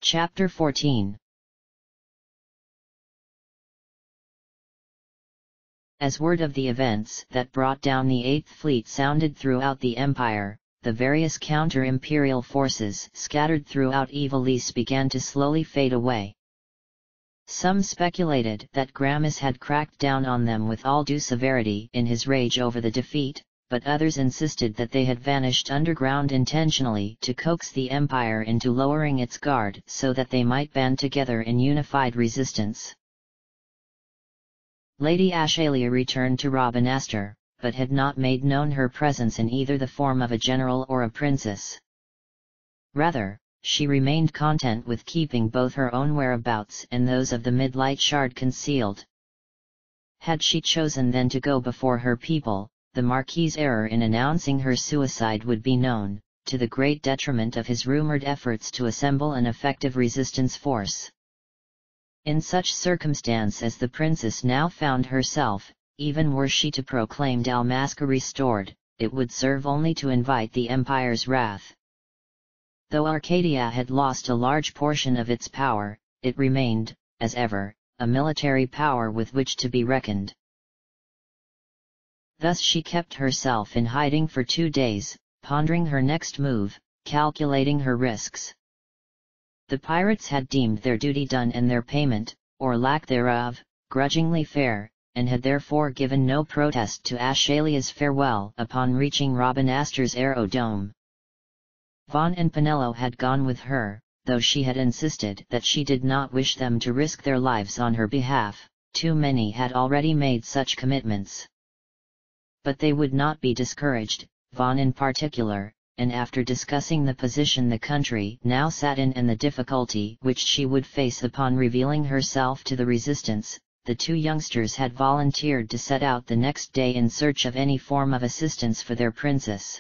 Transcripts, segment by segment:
Chapter 14. As word of the events that brought down the Eighth Fleet sounded throughout the Empire, the various counter-imperial forces scattered throughout Ivalice began to slowly fade away. Some speculated that Gramus had cracked down on them with all due severity in his rage over the defeat, but others insisted that they had vanished underground intentionally to coax the Empire into lowering its guard so that they might band together in unified resistance. Lady Ashalia returned to Rabanastre, but had not made known her presence in either the form of a general or a princess. Rather, she remained content with keeping both her own whereabouts and those of the Midlight Shard concealed. Had she chosen then to go before her people, the Marquis's error in announcing her suicide would be known, to the great detriment of his rumoured efforts to assemble an effective resistance force. In such circumstance as the princess now found herself, even were she to proclaim Dalmasca restored, it would serve only to invite the Empire's wrath. Though Arcadia had lost a large portion of its power, it remained, as ever, a military power with which to be reckoned. Thus she kept herself in hiding for 2 days, pondering her next move, calculating her risks. The pirates had deemed their duty done and their payment, or lack thereof, grudgingly fair, and had therefore given no protest to Ashalia's farewell upon reaching Rabanastre's aerodrome. Vaughan and Penello had gone with her, though she had insisted that she did not wish them to risk their lives on her behalf. Too many had already made such commitments. But they would not be discouraged, Vaughan in particular, and after discussing the position the country now sat in and the difficulty which she would face upon revealing herself to the resistance, the 2 youngsters had volunteered to set out the next day in search of any form of assistance for their princess.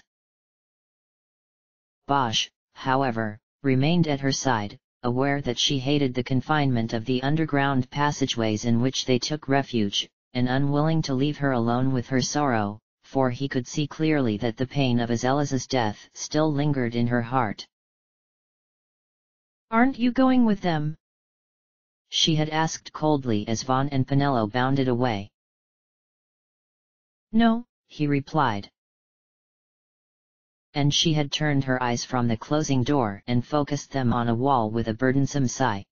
Bosch, however, remained at her side, aware that she hated the confinement of the underground passageways in which they took refuge, and unwilling to leave her alone with her sorrow, for he could see clearly that the pain of Azela's death still lingered in her heart. "Aren't you going with them?" she had asked coldly as Vaughan and Penello bounded away. "No," he replied. And she had turned her eyes from the closing door and focused them on a wall with a burdensome sigh.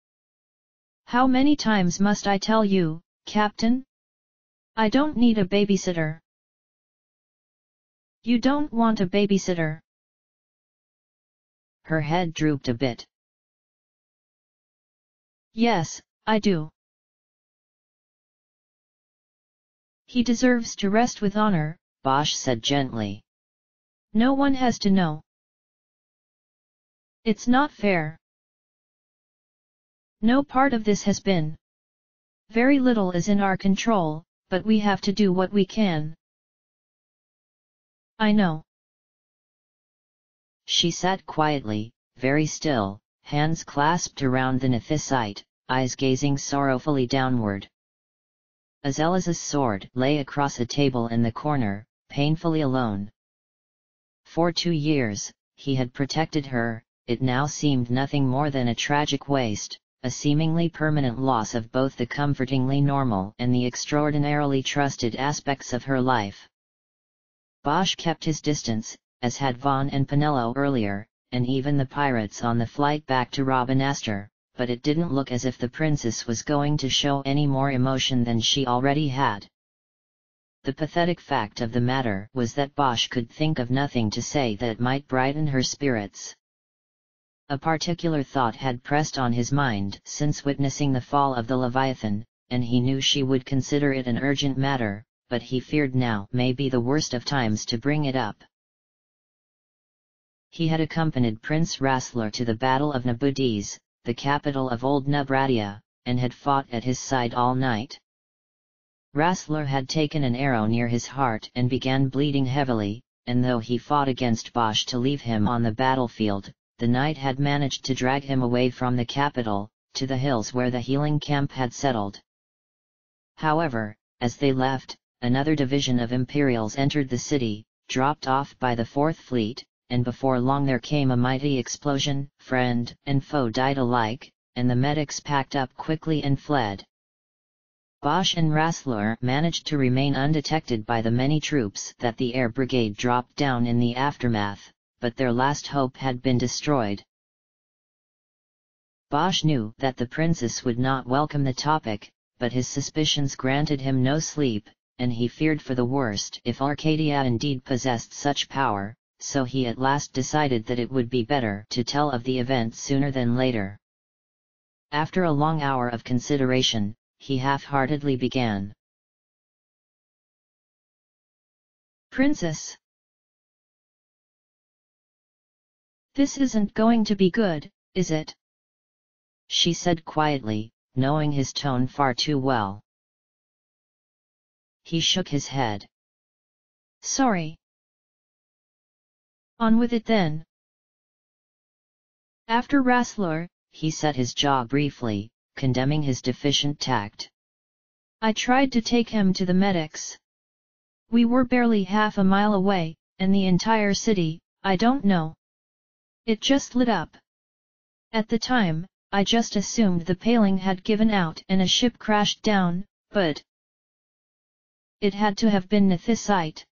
"How many times must I tell you, Captain? I don't need a babysitter." "You don't want a babysitter?" Her head drooped a bit. "Yes, I do. He deserves to rest with honor," Bosch said gently. "No one has to know. It's not fair. No part of this has been. Very little is in our control, but we have to do what we can." "I know." She sat quietly, very still, hands clasped around the Nethysite, eyes gazing sorrowfully downward. Azela's sword lay across a table in the corner, painfully alone. For 2 years, he had protected her. It now seemed nothing more than a tragic waste, a seemingly permanent loss of both the comfortingly normal and the extraordinarily trusted aspects of her life. Bosch kept his distance, as had Vaughan and Penello earlier, and even the pirates on the flight back to Rabanastre, but it didn't look as if the princess was going to show any more emotion than she already had. The pathetic fact of the matter was that Bosch could think of nothing to say that might brighten her spirits. A particular thought had pressed on his mind since witnessing the fall of the Leviathan, and he knew she would consider it an urgent matter, but he feared now may be the worst of times to bring it up. He had accompanied Prince Rassler to the Battle of Nabudis, the capital of Old Nubradia, and had fought at his side all night. Rassler had taken an arrow near his heart and began bleeding heavily, and though he fought against Bosch to leave him on the battlefield, the knight had managed to drag him away from the capital, to the hills where the healing camp had settled. However, as they left, another division of Imperials entered the city, dropped off by the Fourth Fleet, and before long there came a mighty explosion, friend and foe died alike, and the medics packed up quickly and fled. Bosch and Rassler managed to remain undetected by the many troops that the air brigade dropped down in the aftermath, but their last hope had been destroyed. Bosch knew that the princess would not welcome the topic, but his suspicions granted him no sleep, and he feared for the worst if Arcadia indeed possessed such power, so he at last decided that it would be better to tell of the event sooner than later. After a long hour of consideration, he half-heartedly began. Princess, this isn't going to be good, is it? She said quietly, knowing his tone far too well. He shook his head. Sorry. On with it then. After Rassler, he set his jaw briefly, condemning his deficient tact. I tried to take him to the medics. We were barely half a mile away, and the entire city, I don't know. It just lit up. At the time, I just assumed the paling had given out and a ship crashed down, but it had to have been Nethysite.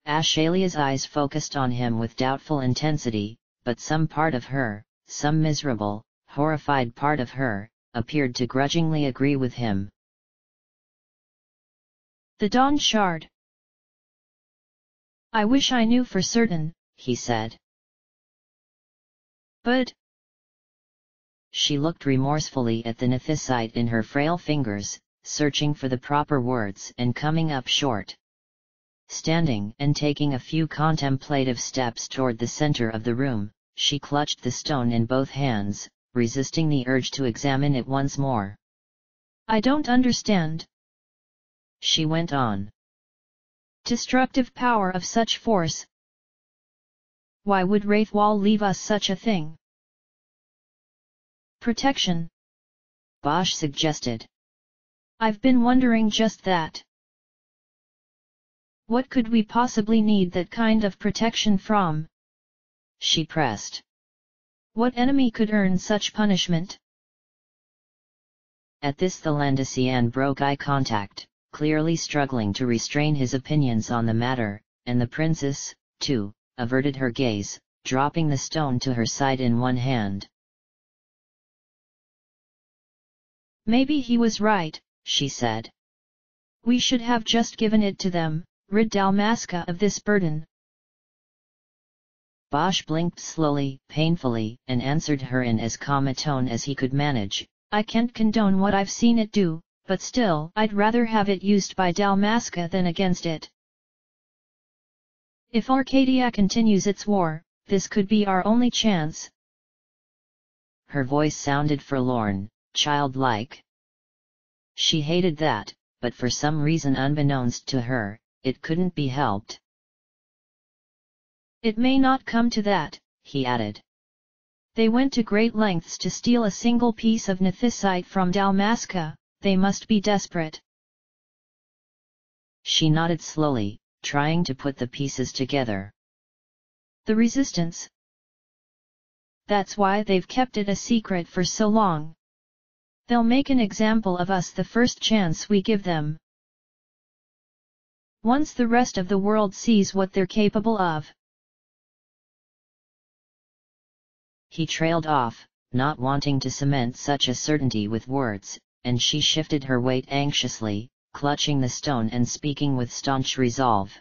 Ashalia's eyes focused on him with doubtful intensity, but some part of her, some miserable, horrified part of her, appeared to grudgingly agree with him. The Dawn Shard. I wish I knew for certain, he said. But she looked remorsefully at the Nethysite in her frail fingers, searching for the proper words and coming up short. Standing and taking a few contemplative steps toward the center of the room, she clutched the stone in both hands, resisting the urge to examine it once more. I don't understand, she went on. Destructive power of such force. Why would Wraithwall leave us such a thing? Protection, Bosch suggested. I've been wondering just that. What could we possibly need that kind of protection from? She pressed. What enemy could earn such punishment? At this the Landesian broke eye contact, clearly struggling to restrain his opinions on the matter, and the princess, too, averted her gaze, dropping the stone to her side in one hand. Maybe he was right, she said. We should have just given it to them, rid Dalmasca of this burden. Bosch blinked slowly, painfully, and answered her in as calm a tone as he could manage. I can't condone what I've seen it do, but still I'd rather have it used by Dalmasca than against it. If Arcadia continues its war, this could be our only chance. Her voice sounded forlorn, childlike. She hated that, but for some reason unbeknownst to her, it couldn't be helped. It may not come to that, he added. They went to great lengths to steal a single piece of Nethysite from Dalmasca, they must be desperate. She nodded slowly, trying to put the pieces together. The resistance. That's why they've kept it a secret for so long. They'll make an example of us the first chance we give them. Once the rest of the world sees what they're capable of. He trailed off, not wanting to cement such a certainty with words, and she shifted her weight anxiously, clutching the stone and speaking with staunch resolve.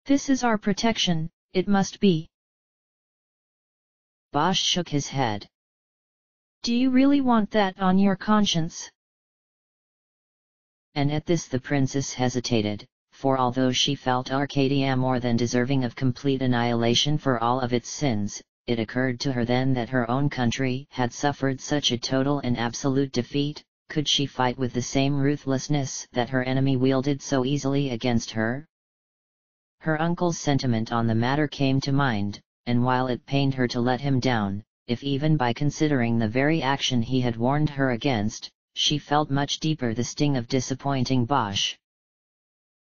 This is our protection, it must be. Bosch shook his head. Do you really want that on your conscience? And at this the princess hesitated, for although she felt Arcadia more than deserving of complete annihilation for all of its sins, it occurred to her then that her own country had suffered such a total and absolute defeat. Could she fight with the same ruthlessness that her enemy wielded so easily against her? Her uncle's sentiment on the matter came to mind, and while it pained her to let him down, if even by considering the very action he had warned her against, she felt much deeper the sting of disappointing Bosch.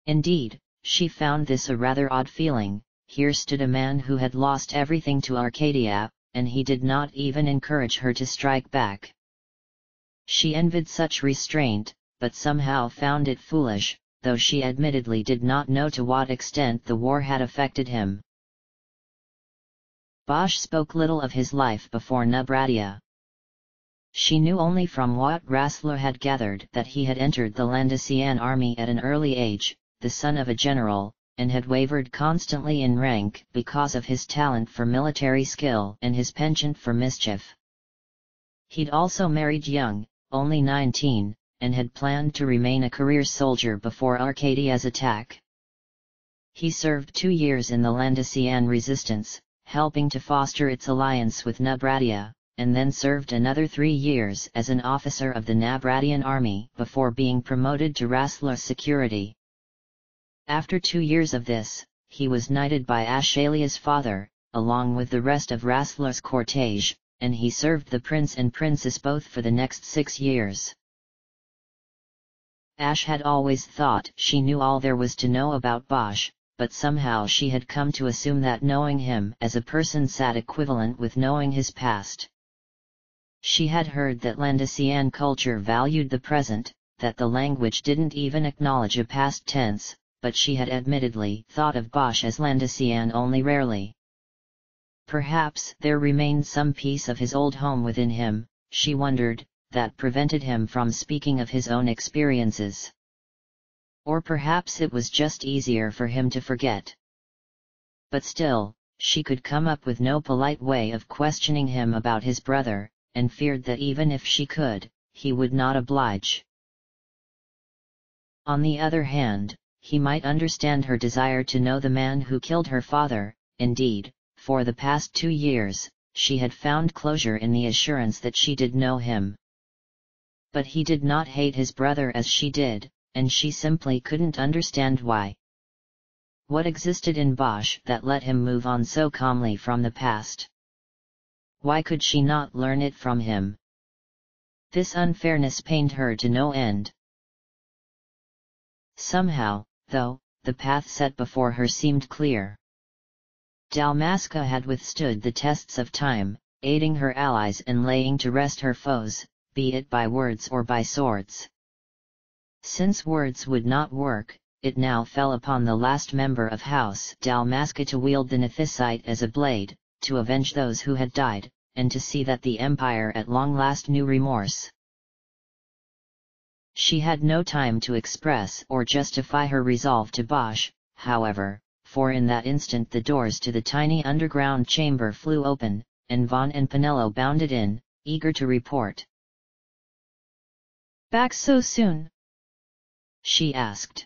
Indeed, She found this a rather odd feeling. Here stood a man who had lost everything to Arcadia, and he did not even encourage her to strike back. She envied such restraint, but somehow found it foolish, though she admittedly did not know to what extent the war had affected him. Bosch spoke little of his life before Nubratia. She knew only from what Rassler had gathered that he had entered the Landesian army at an early age, the son of a general, and had wavered constantly in rank because of his talent for military skill and his penchant for mischief. He'd also married young, only 19, and had planned to remain a career soldier before Arcadia's attack. He served 2 years in the Landesian resistance, helping to foster its alliance with Nubratia, and then served another 3 years as an officer of the Nubratian army before being promoted to Rassler's security. After 2 years of this, he was knighted by Ashalia's father, along with the rest of Rassler's cortege, and he served the prince and princess both for the next 6 years. Ash had always thought she knew all there was to know about Bosch, but somehow she had come to assume that knowing him as a person sat equivalent with knowing his past. She had heard that Landesian culture valued the present, that the language didn't even acknowledge a past tense, but she had admittedly thought of Bosch as Landesian only rarely. Perhaps there remained some piece of his old home within him, she wondered, that prevented him from speaking of his own experiences. Or perhaps it was just easier for him to forget. But still, she could come up with no polite way of questioning him about his brother, and feared that even if she could, he would not oblige. On the other hand, he might understand her desire to know the man who killed her father. Indeed, for the past 2 years, she had found closure in the assurance that she did know him. But he did not hate his brother as she did, and she simply couldn't understand why. What existed in Bosch that let him move on so calmly from the past? Why could she not learn it from him? This unfairness pained her to no end. Somehow, though, the path set before her seemed clear. Dalmasca had withstood the tests of time, aiding her allies and laying to rest her foes, be it by words or by swords. Since words would not work, it now fell upon the last member of House Dalmasca to wield the Nethysite as a blade, to avenge those who had died, and to see that the Empire at long last knew remorse. She had no time to express or justify her resolve to Bosch, however, for in that instant the doors to the tiny underground chamber flew open, and Vaughn and Penello bounded in, eager to report. "Back so soon?" she asked.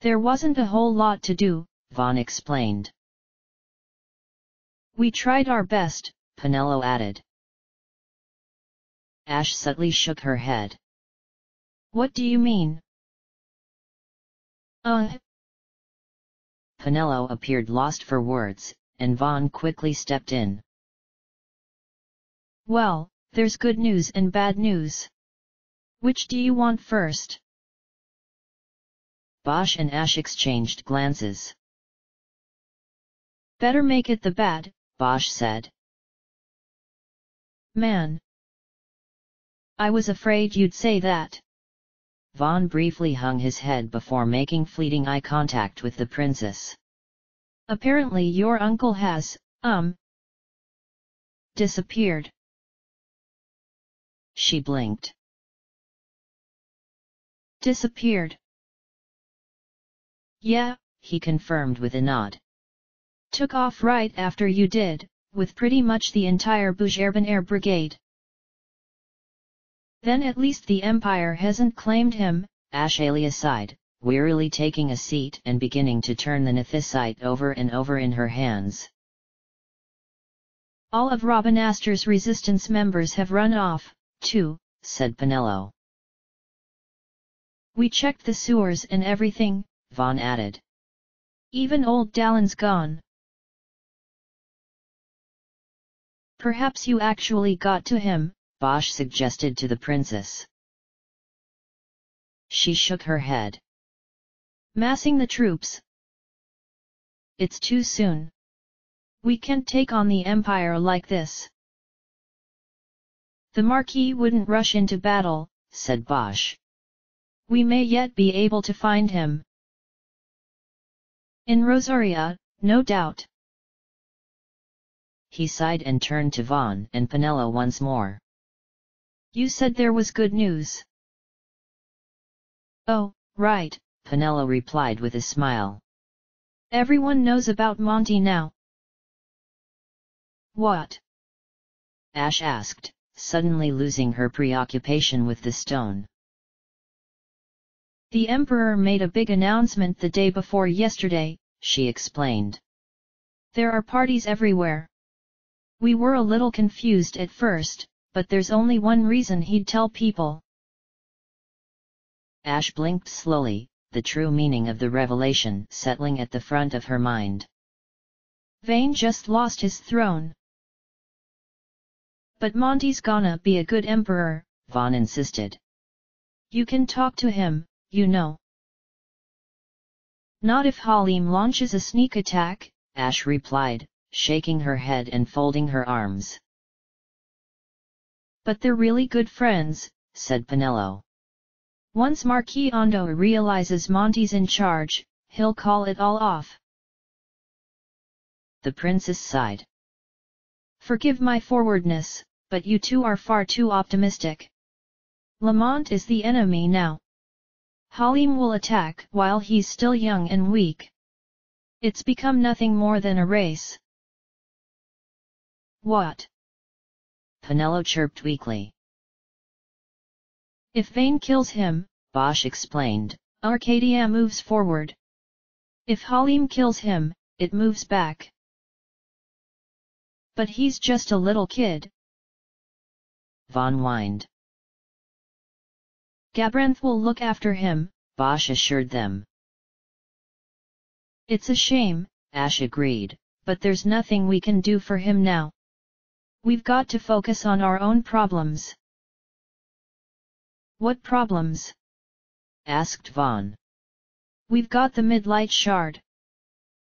"There wasn't a whole lot to do," Vaughn explained. "We tried our best," Penello added. Ash subtly shook her head. "What do you mean?" Penello appeared lost for words, and Vaughn quickly stepped in. "Well, there's good news and bad news. Which do you want first?" Bosch and Ash exchanged glances. "Better make it the bad," Bosch said. "Man. I was afraid you'd say that." Vaughn briefly hung his head before making fleeting eye contact with the princess. "Apparently your uncle has, disappeared." She blinked. "Disappeared?" "Yeah," he confirmed with a nod. "Took off right after you did, with pretty much the entire Bujerban Brigade." "Then at least the Empire hasn't claimed him," Ashalia sighed, wearily taking a seat and beginning to turn the Nethysite over and over in her hands. "All of Rabanastor's resistance members have run off, too," said Penello. "We checked the sewers and everything," Vaughn added. "Even old Dallin's gone." "Perhaps you actually got to him," Bosch suggested to the princess. She shook her head. Massing the troops. It's too soon. We can't take on the Empire like this. The Marquis wouldn't rush into battle, said Bosch. We may yet be able to find him. In Rosaria, no doubt. He sighed and turned to Vaughn and Penelo once more. You said there was good news. Oh, right, Penelo replied with a smile. Everyone knows about Monty now. What? Ash asked, suddenly losing her preoccupation with the stone. The Emperor made a big announcement the day before yesterday, she explained. There are parties everywhere. We were a little confused at first, but there's only one reason he'd tell people. Ash blinked slowly, the true meaning of the revelation settling at the front of her mind. Vayne just lost his throne. But Monty's gonna be a good emperor, Vaughn insisted. You can talk to him, you know. Not if Halim launches a sneak attack, Ash replied, shaking her head and folding her arms. But they're really good friends, said Penelo. Once Marquis Ondo realizes Monty's in charge, he'll call it all off. The princess sighed. Forgive my forwardness, but you two are far too optimistic. Lamont is the enemy now. Halim will attack while he's still young and weak. It's become nothing more than a race. What? Penelo chirped weakly. If Vayne kills him, Bosch explained, Arcadia moves forward. If Halim kills him, it moves back. But he's just a little kid. Vaughn whined. Gabranth will look after him, Bosch assured them. It's a shame, Ash agreed, but there's nothing we can do for him now. We've got to focus on our own problems. What problems? asked Vaughn. We've got the Midlight Shard.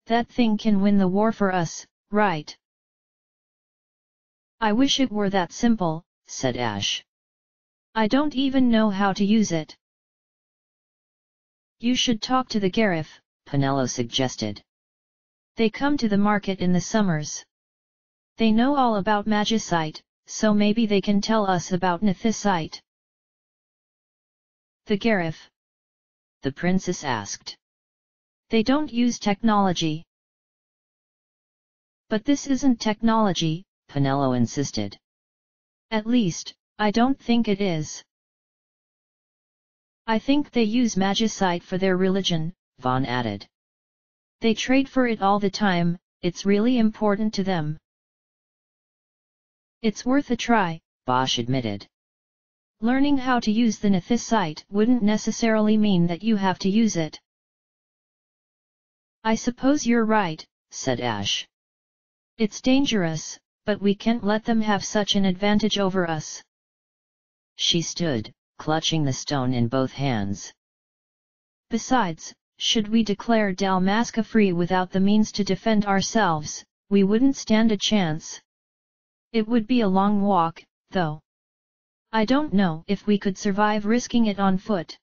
That thing can win the war for us, right? I wish it were that simple, said Ash. I don't even know how to use it. You should talk to the Garif, Penelo suggested. They come to the market in the summers. They know all about magicite, so maybe they can tell us about nethicite. The Garif? The princess asked. They don't use technology. But this isn't technology, Penelo insisted. At least, I don't think it is. I think they use magicite for their religion, Vaughn added. They trade for it all the time, it's really important to them. It's worth a try, Bosch admitted. Learning how to use the nethicite wouldn't necessarily mean that you have to use it. I suppose you're right, said Ash. It's dangerous, but we can't let them have such an advantage over us. She stood, clutching the stone in both hands. Besides, should we declare Dalmasca free without the means to defend ourselves, we wouldn't stand a chance. It would be a long walk, though. I don't know if we could survive risking it on foot.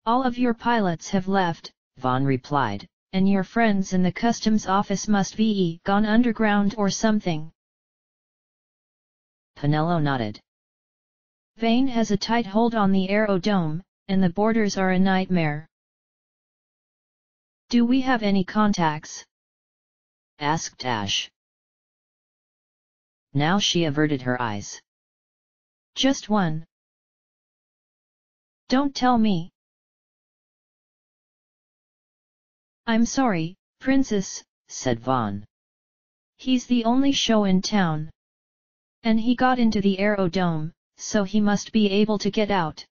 All of your pilots have left, Vaughn replied, and your friends in the customs office must be gone underground or something. Penelo nodded. Vayne has a tight hold on the aerodome, and the borders are a nightmare. Do we have any contacts? asked Ash. Now she averted her eyes. Just one. Don't tell me. I'm sorry, Princess, said Vaughn. He's the only show in town. And he got into the aerodome, so he must be able to get out.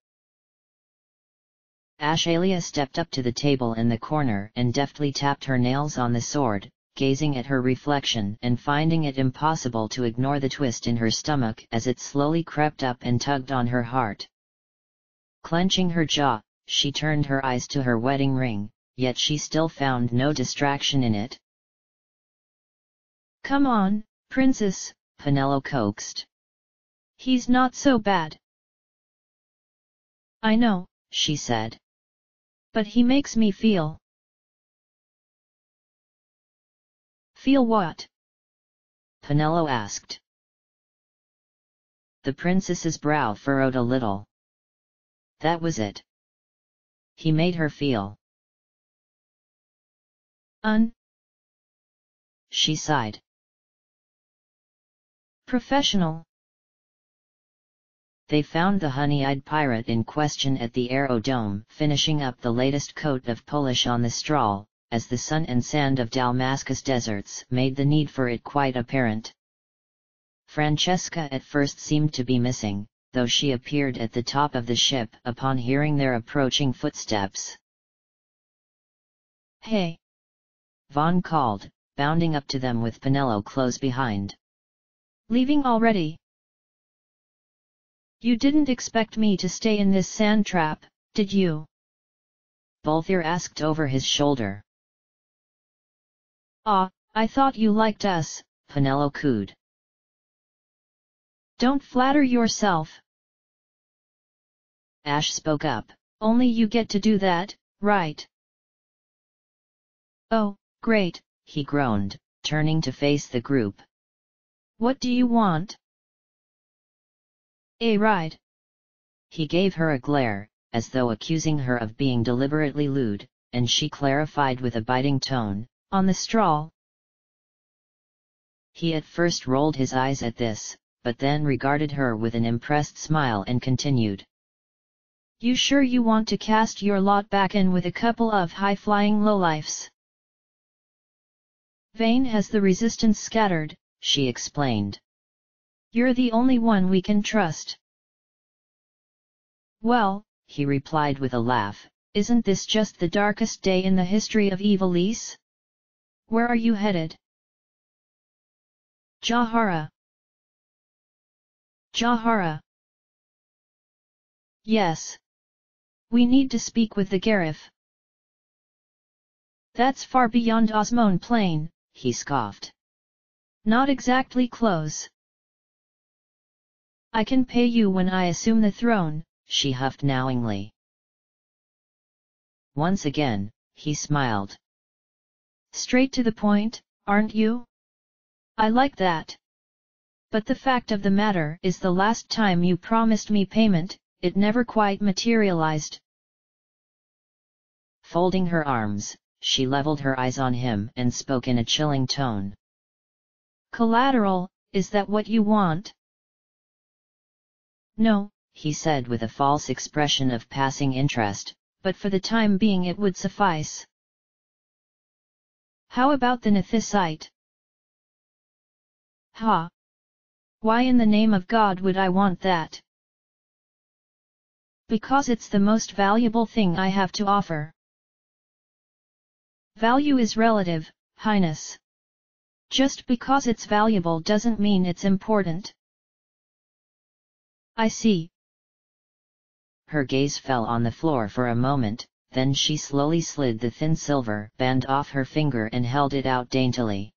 Ashalia stepped up to the table in the corner and deftly tapped her nails on the sword, gazing at her reflection and finding it impossible to ignore the twist in her stomach as it slowly crept up and tugged on her heart. Clenching her jaw, she turned her eyes to her wedding ring, yet she still found no distraction in it. "Come on, princess," Penelo coaxed. "He's not so bad." "I know," she said. "But he makes me feel." "Feel what?" Penelo asked. The princess's brow furrowed a little. That was it. He made her feel. She sighed. Professional. They found the honey-eyed pirate in question at the aerodrome, finishing up the latest coat of polish on the straw, as the sun and sand of Dalmascus deserts made the need for it quite apparent. Francesca at first seemed to be missing, though she appeared at the top of the ship upon hearing their approaching footsteps. "Hey!" Vaughn called, bounding up to them with Penelo close behind. "Leaving already? You didn't expect me to stay in this sand trap, did you?" Bolthir asked over his shoulder. "Ah, I thought you liked us," Penelo cooed. "Don't flatter yourself," Ash spoke up. "Only you get to do that, right?" "Oh, great," he groaned, turning to face the group. "What do you want?" "A ride." He gave her a glare, as though accusing her of being deliberately lewd, and she clarified with a biting tone, "On the straw." He at first rolled his eyes at this, but then regarded her with an impressed smile and continued. "You sure you want to cast your lot back in with a couple of high-flying lowlifes?" "Vane has the resistance scattered," she explained. "You're the only one we can trust." "Well," he replied with a laugh, "isn't this just the darkest day in the history of Ivalice? Where are you headed?" "Jahara." "Jahara?" "Yes. We need to speak with the Garif." "That's far beyond Osmone Plain," he scoffed. "Not exactly close." "I can pay you when I assume the throne," she huffed knowingly. Once again, he smiled. "Straight to the point, aren't you? I like that. But the fact of the matter is the last time you promised me payment, it never quite materialized." Folding her arms, she leveled her eyes on him and spoke in a chilling tone. "Collateral, is that what you want?" "No," he said with a false expression of passing interest, "but for the time being it would suffice." "How about the Nethysite?" "Ha! Why in the name of God would I want that?" "Because it's the most valuable thing I have to offer." "Value is relative, Highness. Just because it's valuable doesn't mean it's important." "I see." Her gaze fell on the floor for a moment, then she slowly slid the thin silver band off her finger and held it out daintily.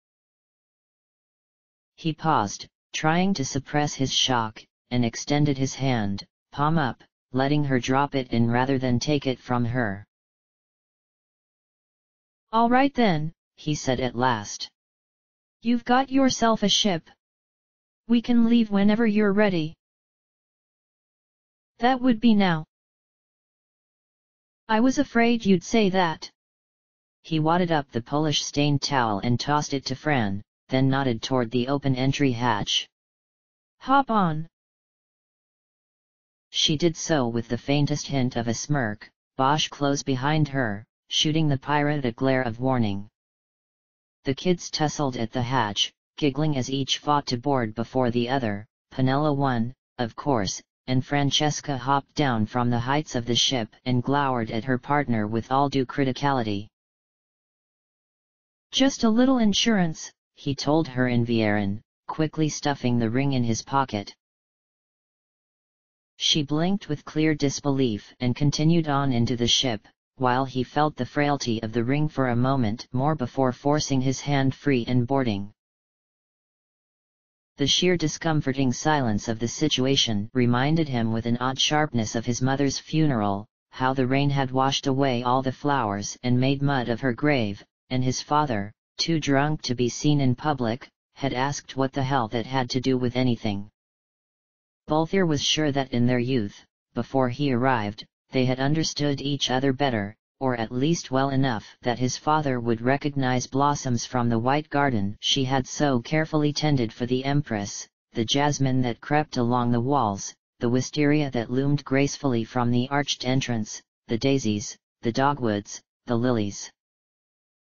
He paused, trying to suppress his shock, and extended his hand, palm up, letting her drop it in rather than take it from her. "All right then," he said at last. "You've got yourself a ship. We can leave whenever you're ready." "That would be now." "I was afraid you'd say that." He wadded up the Polish-stained towel and tossed it to Fran, then nodded toward the open entry hatch. "Hop on." She did so with the faintest hint of a smirk, Bosch close behind her, shooting the pirate a glare of warning. The kids tussled at the hatch, giggling as each fought to board before the other. Penelo won, of course, and Francesca hopped down from the heights of the ship and glowered at her partner with all due criticality. "Just a little insurance," he told her in Vieyran, quickly stuffing the ring in his pocket. She blinked with clear disbelief and continued on into the ship, while he felt the frailty of the ring for a moment more before forcing his hand free and boarding. The sheer discomforting silence of the situation reminded him with an odd sharpness of his mother's funeral, how the rain had washed away all the flowers and made mud of her grave, and his father, too drunk to be seen in public, had asked what the hell that had to do with anything. Balthier was sure that in their youth, before he arrived, they had understood each other better, or at least well enough that his father would recognize blossoms from the white garden she had so carefully tended for the Empress, the jasmine that crept along the walls, the wisteria that loomed gracefully from the arched entrance, the daisies, the dogwoods, the lilies.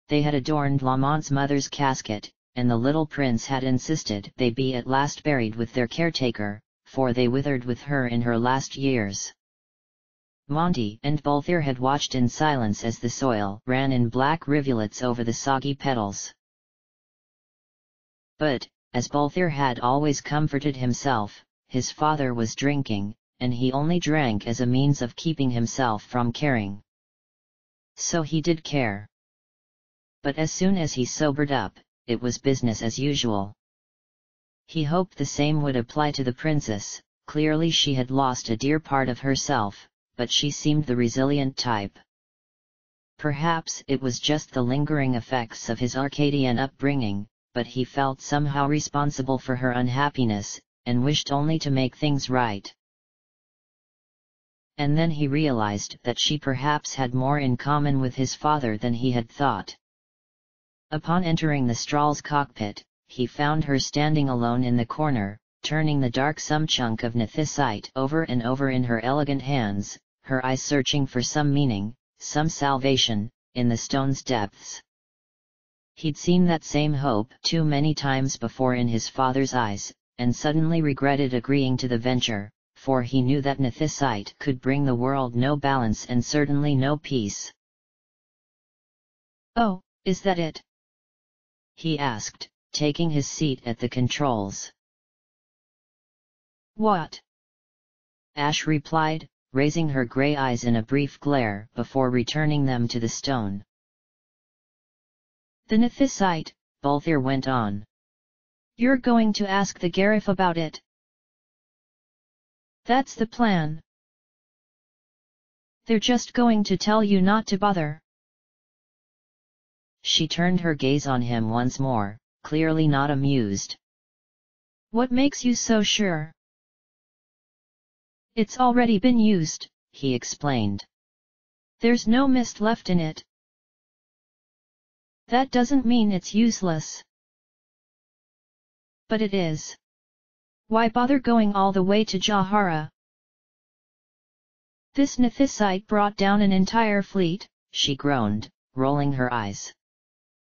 They had adorned Lamont's mother's casket, and the little prince had insisted they be at last buried with their caretaker, for they withered with her in her last years. Monty and Balthier had watched in silence as the soil ran in black rivulets over the soggy petals. But, as Balthier had always comforted himself, his father was drinking, and he only drank as a means of keeping himself from caring. So he did care. But as soon as he sobered up, it was business as usual. He hoped the same would apply to the princess. Clearly she had lost a dear part of herself, but she seemed the resilient type. Perhaps it was just the lingering effects of his Arcadian upbringing, but he felt somehow responsible for her unhappiness, and wished only to make things right. And then he realized that she perhaps had more in common with his father than he had thought. Upon entering the Stral's cockpit, he found her standing alone in the corner, turning the dark chunk of nethysite over and over in her elegant hands, her eyes searching for some meaning, some salvation, in the stone's depths. He'd seen that same hope too many times before in his father's eyes, and suddenly regretted agreeing to the venture, for he knew that nethysite could bring the world no balance and certainly no peace. "Oh, is that it?" he asked, taking his seat at the controls. "What?" Ash replied, raising her grey eyes in a brief glare before returning them to the stone. "The nethysite," Balthier went on. "You're going to ask the Garif about it?" "That's the plan. They're just going to tell you not to bother." She turned her gaze on him once more, clearly not amused. "What makes you so sure?" "It's already been used," he explained. "There's no mist left in it." "That doesn't mean it's useless." "But it is. Why bother going all the way to Jahara?" "This nethysite brought down an entire fleet," she groaned, rolling her eyes.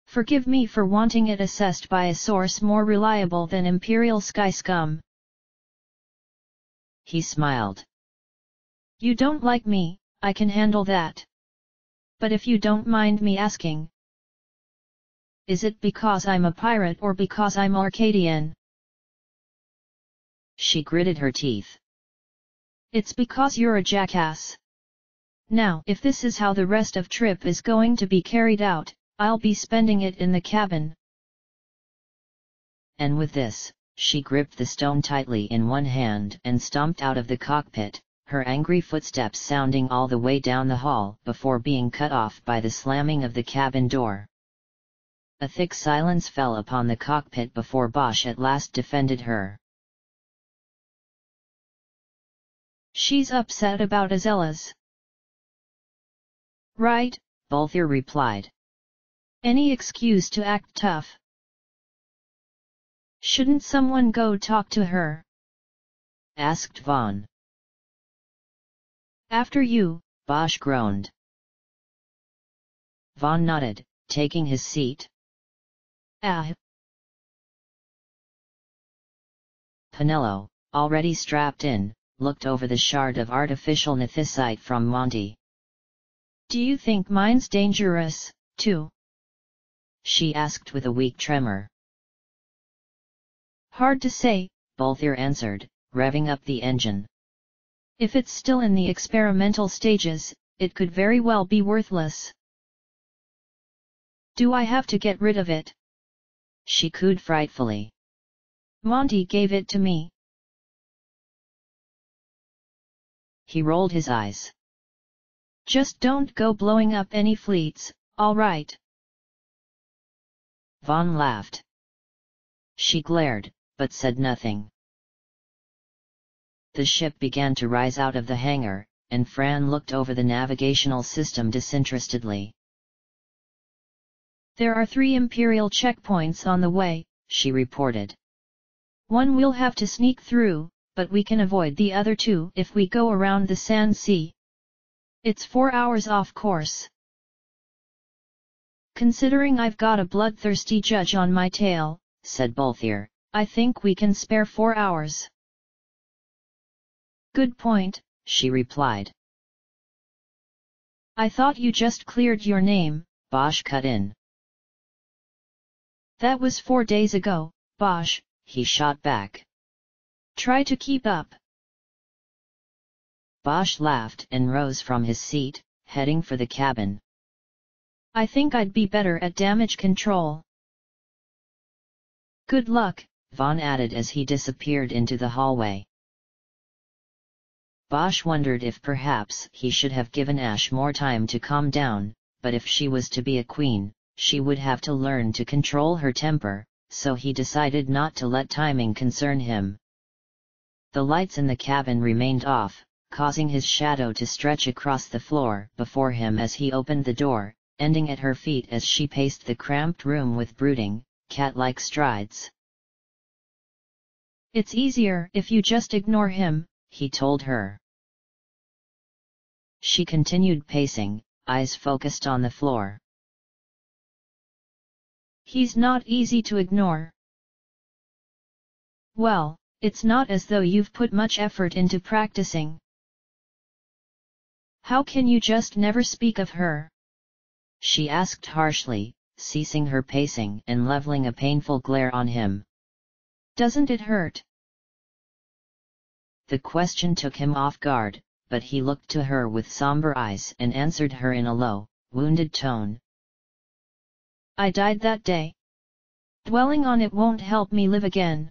"Forgive me for wanting it assessed by a source more reliable than Imperial Sky Scum." He smiled. "You don't like me, I can handle that. But if you don't mind me asking, is it because I'm a pirate or because I'm Arcadian?" She gritted her teeth. "It's because you're a jackass. Now, if this is how the rest of trip is going to be carried out, I'll be spending it in the cabin." And with this, she gripped the stone tightly in one hand and stomped out of the cockpit, her angry footsteps sounding all the way down the hall before being cut off by the slamming of the cabin door. A thick silence fell upon the cockpit before Bosch at last defended her. "She's upset about Azelas." "Right," Balthier replied. "Any excuse to act tough." "Shouldn't someone go talk to her?" asked Vaughn. "After you," Bosch groaned. Vaughn nodded, taking his seat. "Ah." Penello, already strapped in, looked over the shard of artificial nethysite from Monty. "Do you think mine's dangerous, too?" she asked with a weak tremor. "Hard to say," Balthier answered, revving up the engine. If it's still in the experimental stages, it could very well be worthless. Do I have to get rid of it? She cooed frightfully. Monty gave it to me. He rolled his eyes. Just don't go blowing up any fleets, all right? Vaughn laughed. She glared, but said nothing. The ship began to rise out of the hangar, and Fran looked over the navigational system disinterestedly. There are 3 Imperial checkpoints on the way, she reported. One we'll have to sneak through, but we can avoid the other 2 if we go around the Sand Sea. It's 4 hours off course. Considering I've got a bloodthirsty judge on my tail, said Bolthier, I think we can spare 4 hours. Good point, she replied. I thought you just cleared your name, Bosch cut in. That was 4 days ago, Bosch, he shot back. Try to keep up. Bosch laughed and rose from his seat, heading for the cabin. I think I'd be better at damage control. Good luck, Vaughn added as he disappeared into the hallway. Bosch wondered if perhaps he should have given Ash more time to calm down, but if she was to be a queen, she would have to learn to control her temper, so he decided not to let timing concern him. The lights in the cabin remained off, causing his shadow to stretch across the floor before him as he opened the door, ending at her feet as she paced the cramped room with brooding, cat-like strides. It's easier if you just ignore him, he told her. She continued pacing, eyes focused on the floor. He's not easy to ignore. Well, it's not as though you've put much effort into practicing. How can you just never speak of her? She asked harshly, ceasing her pacing and leveling a painful glare on him. Doesn't it hurt? The question took him off guard, but he looked to her with somber eyes and answered her in a low, wounded tone. I died that day. Dwelling on it won't help me live again.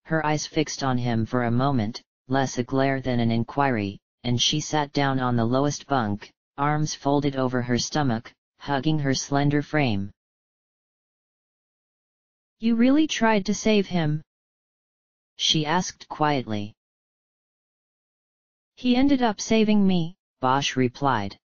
Her eyes fixed on him for a moment, less a glare than an inquiry, and she sat down on the lowest bunk, arms folded over her stomach, hugging her slender frame. You really tried to save him? She asked quietly. He ended up saving me, Bosch replied.